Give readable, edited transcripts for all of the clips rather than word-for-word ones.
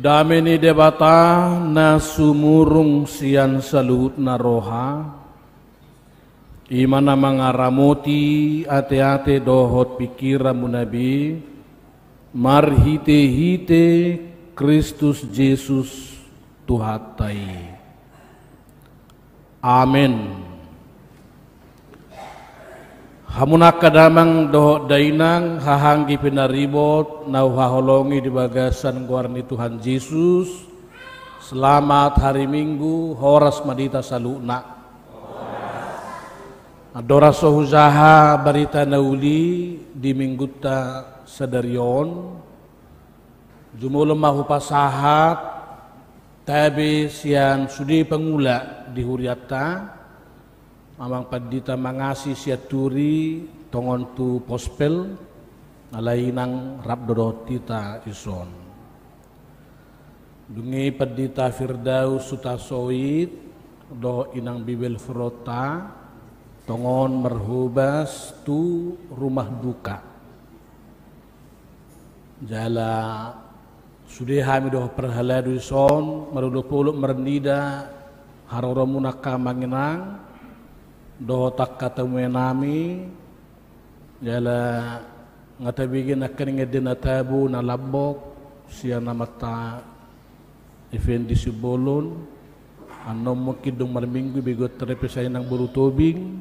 Dameni debata na sumurung sian saluhut na roha imana mangaramoti ate-ate dohot pikira munabi marhite-hite Kristus Yesus Tuhatai. Amin. Hamunak kadamang dohot dainang hahanggi pinaribot nau haholongi di bagasan guarni Tuhan Yesus. Selamat hari Minggu horas madita saluna. Adora sohuzaha barita nauli di mingguta sadarion. Jumulem mahu pasahat tabi sian sudi pengula di huriata. Amang padita mangasi siaturi tongon tu pospel alainang rabdodot tita ison. Dungi padita Firdaus Sutasoid do inang bibel frota tongon merhubas tu rumah duka. Jala sudi hami do perhaladu ison marudupuluk mernida haroromunaka manginang do tak katemu nami jala ngatabigin akan ngedin tabu na labok siya na mata effendi sibolon anom mo kidong marminggu bigot terepesay ng burutubing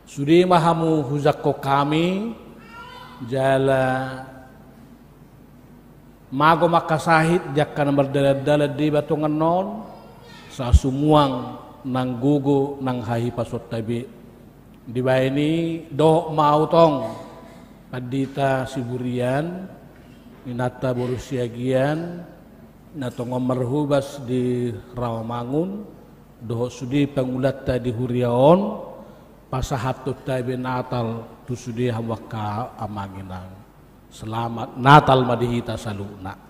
sudi mahamu huzak ko kami jala mago makasahit jakka na mardala-dala di batungan non sa sumuang nang gugu nang hahi pasot tabi di ini do mautong padita siburian minata borusiagian natong merhubas di Rawamangun do sudi pangulat di huriaon pasahatut tabi Natal tu sudi hawaka amanginang. Selamat Natal madihita saluna.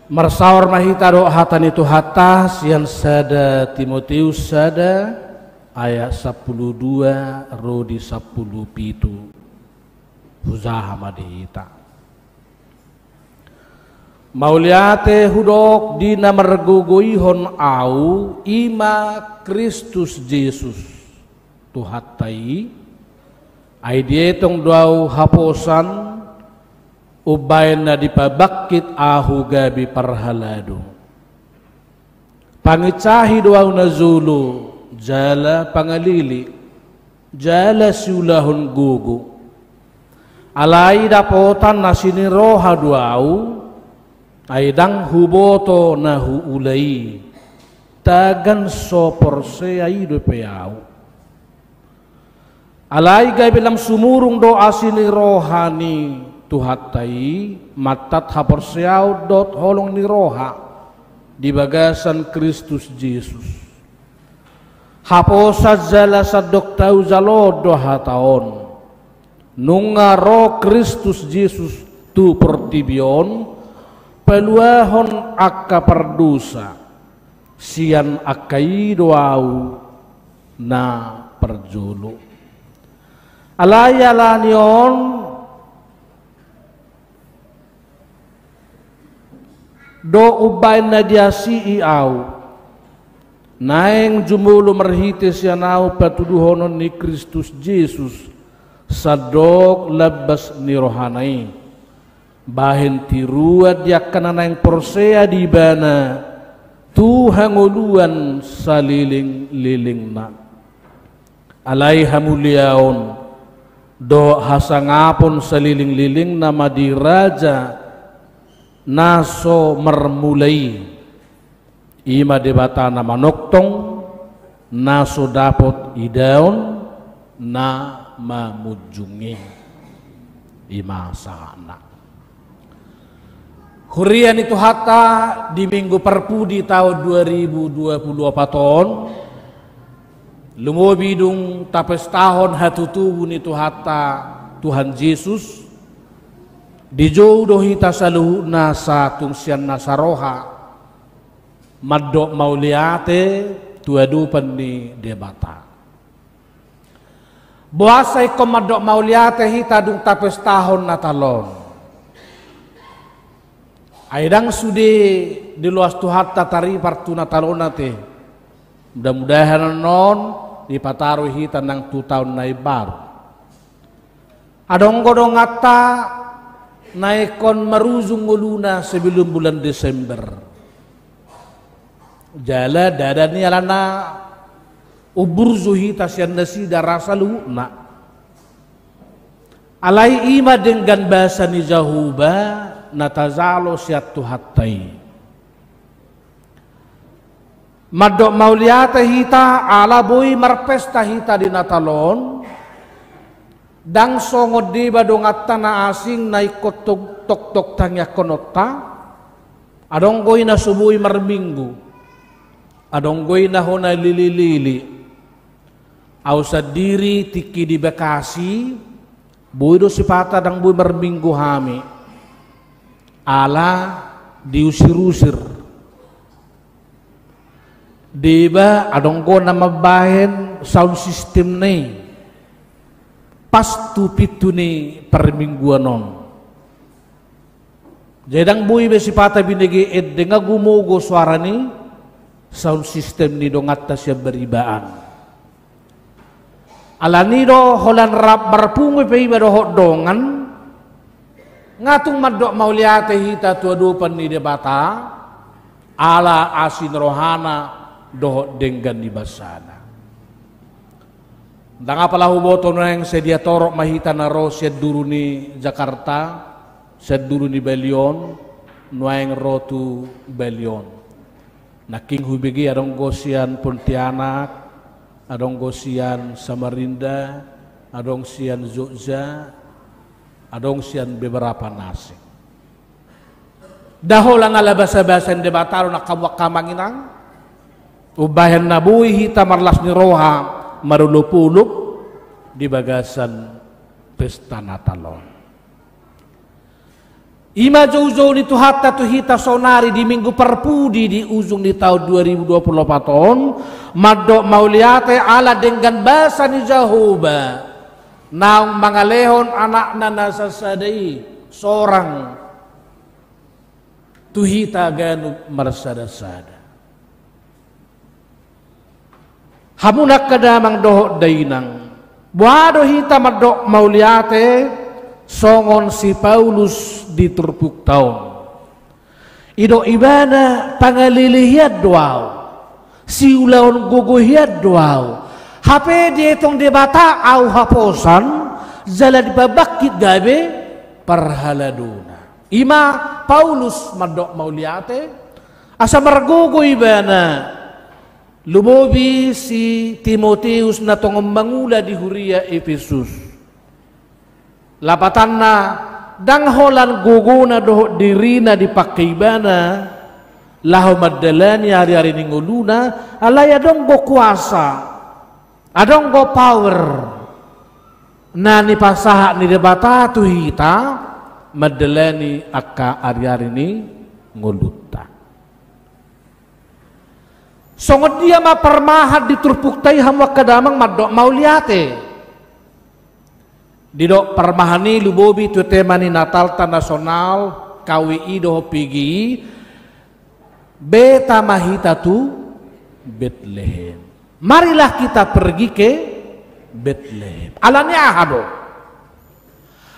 Marsawar mahita do hatan itu hatas yang sada Timotius sada ayat 12 rodi 10 pitu huzaha madihita mauliate hudok dina merguguihon au ima Kristus Yesus tuhatai ai dietong duau haposan ubayan na dipabakit ahu gabi parhalado. Pangicahi doaw na zulu, jala pangalili, jala siulahon gugu. Alay dapotan na siniroha doaw, ay dang huboto na huulay, tagan sopor se ay dopeyaw. Alay gabi lam sumurung doa siniroha ni tuhatai matat haporsiaw dot holong ni roha di bagasan Kristus Yesus haposa jala sadok tau zalodo hataon nunga ro Kristus Yesus tu pertibion peluahon akka perdusa sian akai doau na perjulu alayalanion do ubay na dia si iau naeng jumulo merhite siya nao patuduhonon ni Kristus Yesus sadok labas ni rohanay bahin tiruad yakan naeng porsea di bana tuhanguluan saliling-liling na alay hamuliaon do hasangapon saliling-liling na madiraja naso mermulai ima debata na manoktong naso dapot idaon na mamujungi ima sana hurian itu hata di minggu perpudi tahun 2024 lumobidung tapes tahun hatutuhun itu hata Tuhan Yesus dijodohi tasaluhu nasa tungsian nasaroha maddo mauliate tuadupan ni debata buasay komadok mauliate hitadung tapes tahon na talon Aidang sude di luas tuhat tatari partuna talona te. Mudah-mudahan non dipataruhi tandang 2 tahun nai baru. Adong godong ngata naikon maruzung nguluna sebelum bulan Desember. Jala dadani alana ubur zuhi tasyan nasi darasa luhna. Alai ima dengan bahasa ni jahuba natazalo siatu hattai. Madok mauliata hita ala boy marpesta hita di natalon. Dang songo di badongat tanah asing naikot tok tangya konota. Adong goy na subuhi marminggu. Adong goy na hona lili-lili. Ausa diri tiki di Bekasi. Boy do sipata dang boy marminggu hami. Ala diusir-usir. Diba adong go na mabahen sound system nih. Pas tu pitu ni permingguanon. Jedang bui besipata binegi denga gumogo suara ni sound system ni dongat tasya beribaan. Alani do holan rap marpungu pe iba do dongan ngatung madok mauliate hita tuadupan ni debata ala asin rohana do denggan di basana. Dang apalah huboto na yang sedia torok mahita na ro siya duru ni Jakarta, siya duru ni Belion, nuayang rotu Belion. Naking hubigi adong gosian Pontianak, adong gosian Samarinda, adong sian Jogja, adong sian beberapa nasi. Daholang ala basa-basa debataro na kamwak-kamanginang, ubahan nabuhi hita marlas ni roha, marulupuluk di bagasan pesta Natalon. Ima jauh-jauh itu hatta tu hita sonari di minggu perpudi di ujung di tahun 2024 tahun madok mauliate ala dengan bahasa ni jahuba naung mangalehon anak nana sasadai seorang tu hita ganu marsada-sada. Hamunak kadamang dohok dainang. Buado hita madok mauliate songon si Paulus di turpuk taon. Ido ibana pangalilihiad doaw. Si ulaon guguhiad doaw. Hape dietong debata au haposan zala dibabakit gabe parhaladuna. Ima Paulus madok mauliate asa margugo ibana. Lumobi si Timoteus na tongong mangula di Huria Efesus. Lapatan na dangholan guguna doho dirina di pakaibana laho madalani hari-hari ninguluna alaya dong go kuasa adong go power na ni pasaha ni debata tu hita madalani akka hari-hari ni nguluta. Songot dia ma permahat diturpuktai hamwa kadamang madok mauliate. Didok permahani lubobi tu tema ni Natal ta nasional KWI do pigi beta mahita tu Bethlehem. Marilah kita pergi ke Bethlehem. Alanya ahado.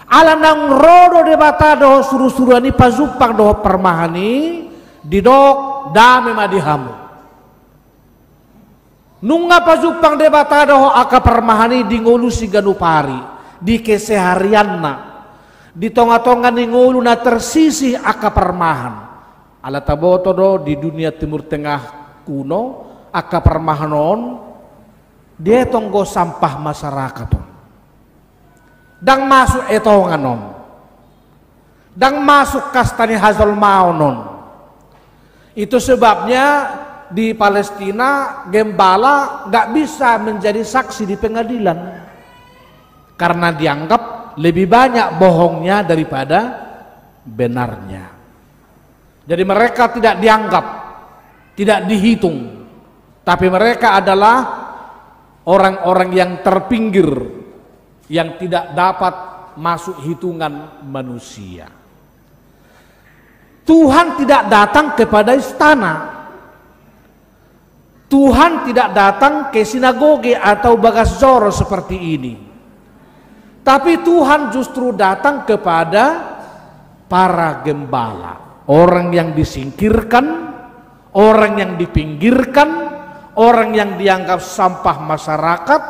Alanang rodo debata do suru-suruani pazupang do permahani didok dame madihamu. Nunga pazupang debata do aka permahani di ngulu si ganupari di keseharian na di tonga-tonga ni ngulu na tersisih aka permahan ala taboto do di dunia timur tengah kuno aka permahanon dia tonggo sampah masyarakat dang masuk etonganon dang masuk kastani hazal maunon. Itu sebabnya di Palestina gembala nggak bisa menjadi saksi di pengadilan karena dianggap lebih banyak bohongnya daripada benarnya. Jadi mereka tidak dianggap, tidak dihitung, tapi mereka adalah orang-orang yang terpinggir yang tidak dapat masuk hitungan manusia. Tuhan tidak datang kepada istana. Tuhan tidak datang ke sinagoge atau bagas zoro seperti ini. Tapi Tuhan justru datang kepada para gembala, orang yang disingkirkan, orang yang dipinggirkan, orang yang dianggap sampah masyarakat.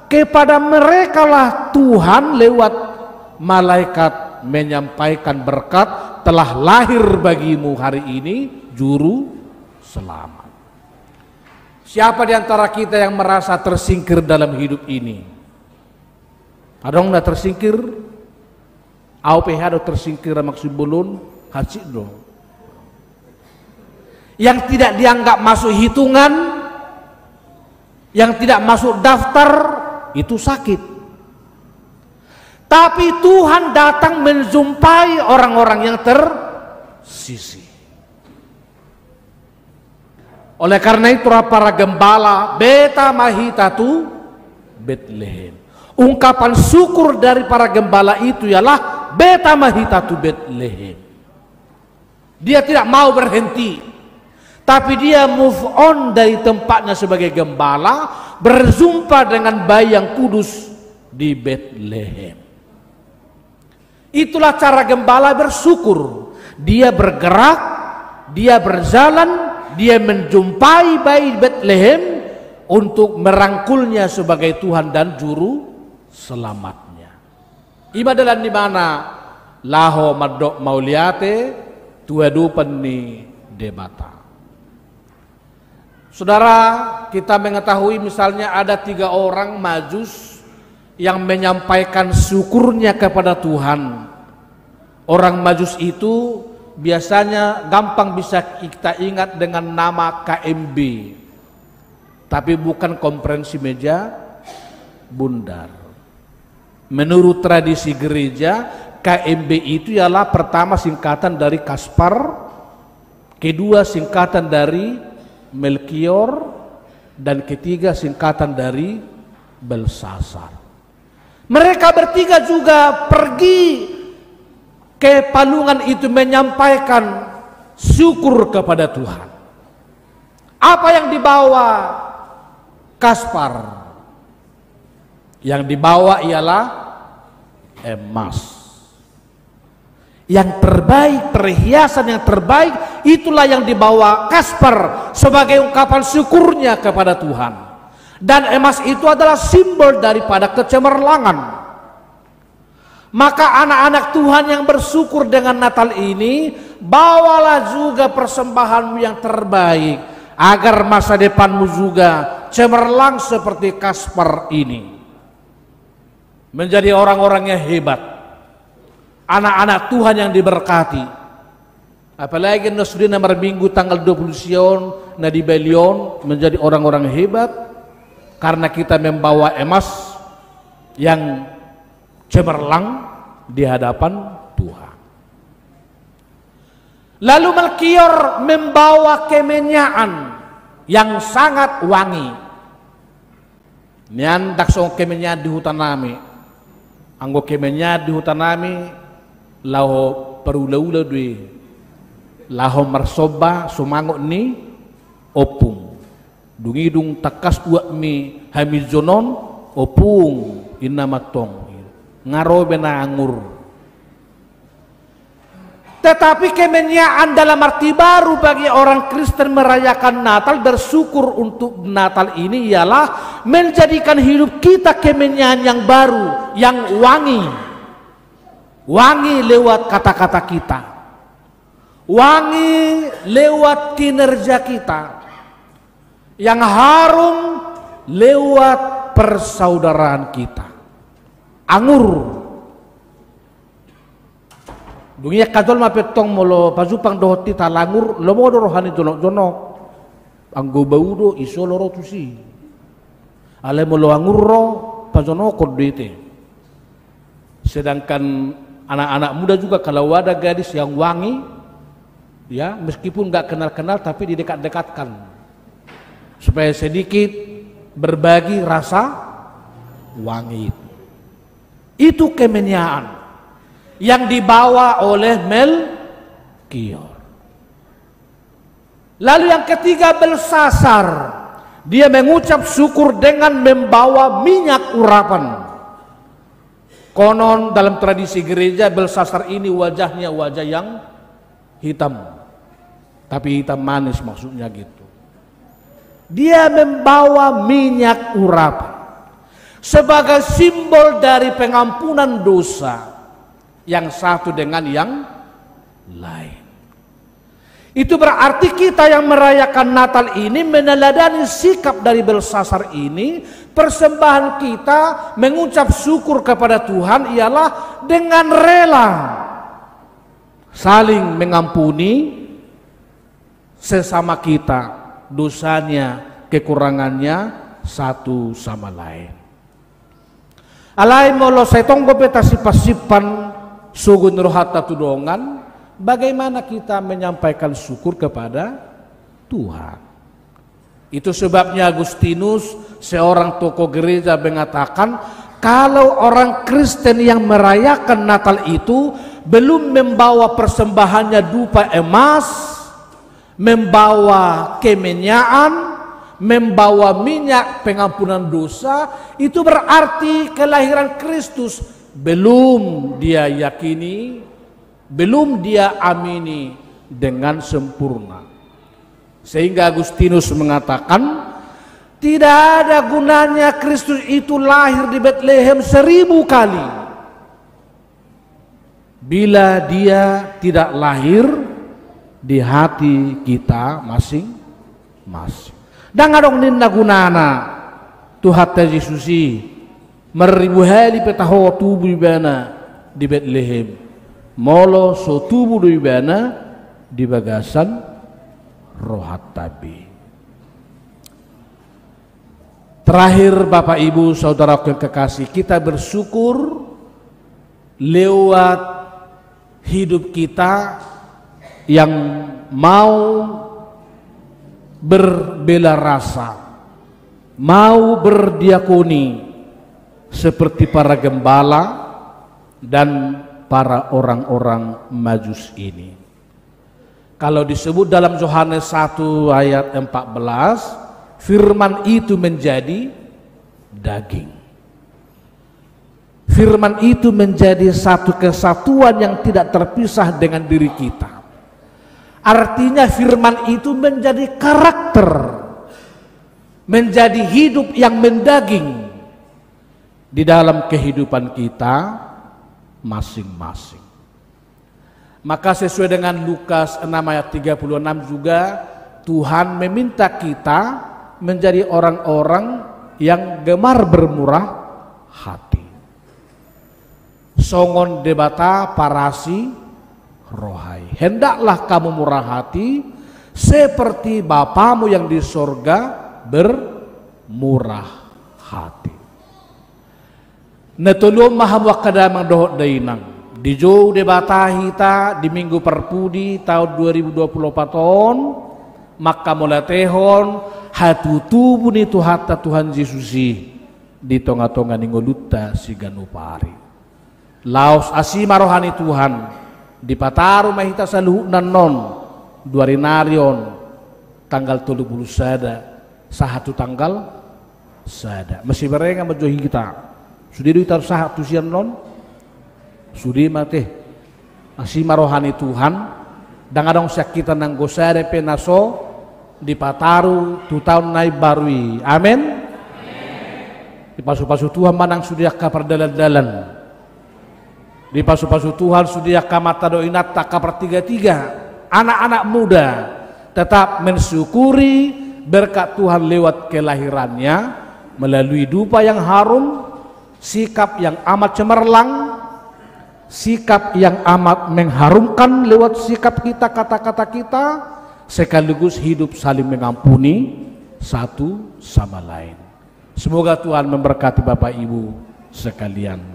Kepada mereka lah Tuhan lewat malaikat menyampaikan berkat, telah lahir bagimu hari ini juru selamat. Siapa di antara kita yang merasa tersingkir dalam hidup ini? Adong na tersingkir? Au pehado tersingkir maksud bulun hacik dong. Yang tidak dianggap masuk hitungan, yang tidak masuk daftar, itu sakit. Tapi Tuhan datang menjumpai orang-orang yang tersisih. Oleh karena itu para gembala beta mahitatu Betlehem. Ungkapan syukur dari para gembala itu ialah beta mahitatu Betlehem. Dia tidak mau berhenti, tapi dia move on dari tempatnya sebagai gembala, berjumpa dengan bayi yang kudus di Betlehem. Itulah cara gembala bersyukur. Dia bergerak, dia berjalan, dia menjumpai bayi Betlehem untuk merangkulnya sebagai Tuhan dan Juru Selamatnya. Ibadalan di mana laho madok mauliate tuadupan ni debata. Saudara, kita mengetahui misalnya ada 3 orang majus yang menyampaikan syukurnya kepada Tuhan. Orang majus itu biasanya gampang bisa kita ingat dengan nama KMB, tapi bukan konferensi meja bundar. Menurut tradisi gereja, KMB itu ialah pertama singkatan dari Kaspar, kedua singkatan dari Melkior, dan ketiga singkatan dari Belsasar. Mereka bertiga juga pergi ke palungan itu menyampaikan syukur kepada Tuhan. Apa yang dibawa Kaspar? Yang dibawa ialah emas. Yang terbaik, perhiasan yang terbaik, itulah yang dibawa Kaspar sebagai ungkapan syukurnya kepada Tuhan. Dan emas itu adalah simbol daripada kecemerlangan. Maka anak-anak Tuhan yang bersyukur dengan Natal ini, bawalah juga persembahanmu yang terbaik, agar masa depanmu juga cemerlang seperti Kaspar ini. Menjadi orang-orang yang hebat, anak-anak Tuhan yang diberkati. Apalagi sudah nomor minggu tanggal 20 Sion na di Belion, menjadi orang-orang hebat karena kita membawa emas yang cemerlang di hadapan Tuhan. Lalu Melkior membawa kemenyaan yang sangat wangi. Nian daksong kemenyaan di hutan nami. Anggo kemenyaan di hutan nami laho perula-ula dui. Laho marsoba sumango ni opung. Dungidung takas buat mi hamizonon opung inamatong. Ngarobe na angur. Tetapi kemenyaan dalam arti baru bagi orang Kristen merayakan Natal, bersyukur untuk Natal ini ialah menjadikan hidup kita kemenyaan yang baru, yang wangi. Wangi lewat kata-kata kita, wangi lewat kinerja kita, yang harum lewat persaudaraan kita. Anggur dunia kajol mapetong molo pazupang dohoti talangur lomodo rohani jonok-jonok anggo baudo iso loro tusi ale molo angurro pajono kodete. Sedangkan anak-anak muda juga kalau ada gadis yang wangi, ya meskipun nggak kenal-kenal tapi didekat-dekatkan supaya sedikit berbagi rasa wangi. Itu kemenyaan yang dibawa oleh Melkior. Lalu yang ketiga Belsasar, dia mengucap syukur dengan membawa minyak urapan. Konon dalam tradisi gereja Belsasar ini wajahnya wajah yang hitam, tapi hitam manis maksudnya gitu. Dia membawa minyak urapan sebagai simbol dari pengampunan dosa yang satu dengan yang lain. Itu berarti kita yang merayakan Natal ini meneladani sikap dari Belsasar ini. Persembahan kita mengucap syukur kepada Tuhan ialah dengan rela saling mengampuni sesama kita dosanya, kekurangannya satu sama lain. Alai molo setonggo peta sipasipan sugun rohata tudongan, bagaimana kita menyampaikan syukur kepada Tuhan. Itu sebabnya Agustinus, seorang tokoh gereja, mengatakan kalau orang Kristen yang merayakan Natal itu belum membawa persembahannya dupa emas, membawa kemenyaan, membawa minyak pengampunan dosa, itu berarti kelahiran Kristus belum dia yakini, belum dia amini dengan sempurna. Sehingga Agustinus mengatakan tidak ada gunanya Kristus itu lahir di Bethlehem 1000 kali bila dia tidak lahir di hati kita masing-masing. Dan adong ninna gunana Tuhan Yesusi meribu hali petaho tubuh ibana di Bethlehem, molo so tubuh ibana di bagasan rohat tabi. Terakhir Bapak Ibu Saudara yang kekasih, kita bersyukur lewat hidup kita yang mau berbela rasa, mau berdiakoni seperti para gembala dan para orang-orang Majus ini. Kalau disebut dalam Yohanes 1 ayat 14, firman itu menjadi daging. Firman itu menjadi satu kesatuan yang tidak terpisah dengan diri kita. Artinya firman itu menjadi karakter, menjadi hidup yang mendaging di dalam kehidupan kita masing-masing. Maka sesuai dengan Lukas 6 ayat 36 juga Tuhan meminta kita menjadi orang-orang yang gemar bermurah hati. Songon debata parasi rohai. Hendaklah kamu murah hati seperti Bapamu yang di sorga bermurah hati. Netulung maham wakadamang dohot dainang. Di jauh debata hita di minggu perpudi tahun 2024 tahun, maka mulai tehon hatu tubuh ni Tuhata Tuhan Yesusi di tonga-tonga ningoluta si ganupari. Laos asima rohani Tuhan di pataru mahita saluhu nanon duarinarion tanggal 30 sada sahatu tanggal sada masih berenga majohi kita sudiru tar sahatu sian non sudi mate asima rohani Tuhan dan adong sakita nang gosare penaso di pataru tu tahun naik barui amin. Di pasu-pasu Tuhan manang sudiak kapar dalan-dalan, di pasu-pasu Tuhan sudiak kamata doinat tak kapar tiga-tiga anak-anak muda tetap mensyukuri berkat Tuhan lewat kelahirannya melalui dupa yang harum, sikap yang amat cemerlang, sikap yang amat mengharumkan lewat sikap kita, kata-kata kita, sekaligus hidup saling mengampuni satu sama lain. Semoga Tuhan memberkati Bapak Ibu sekalian.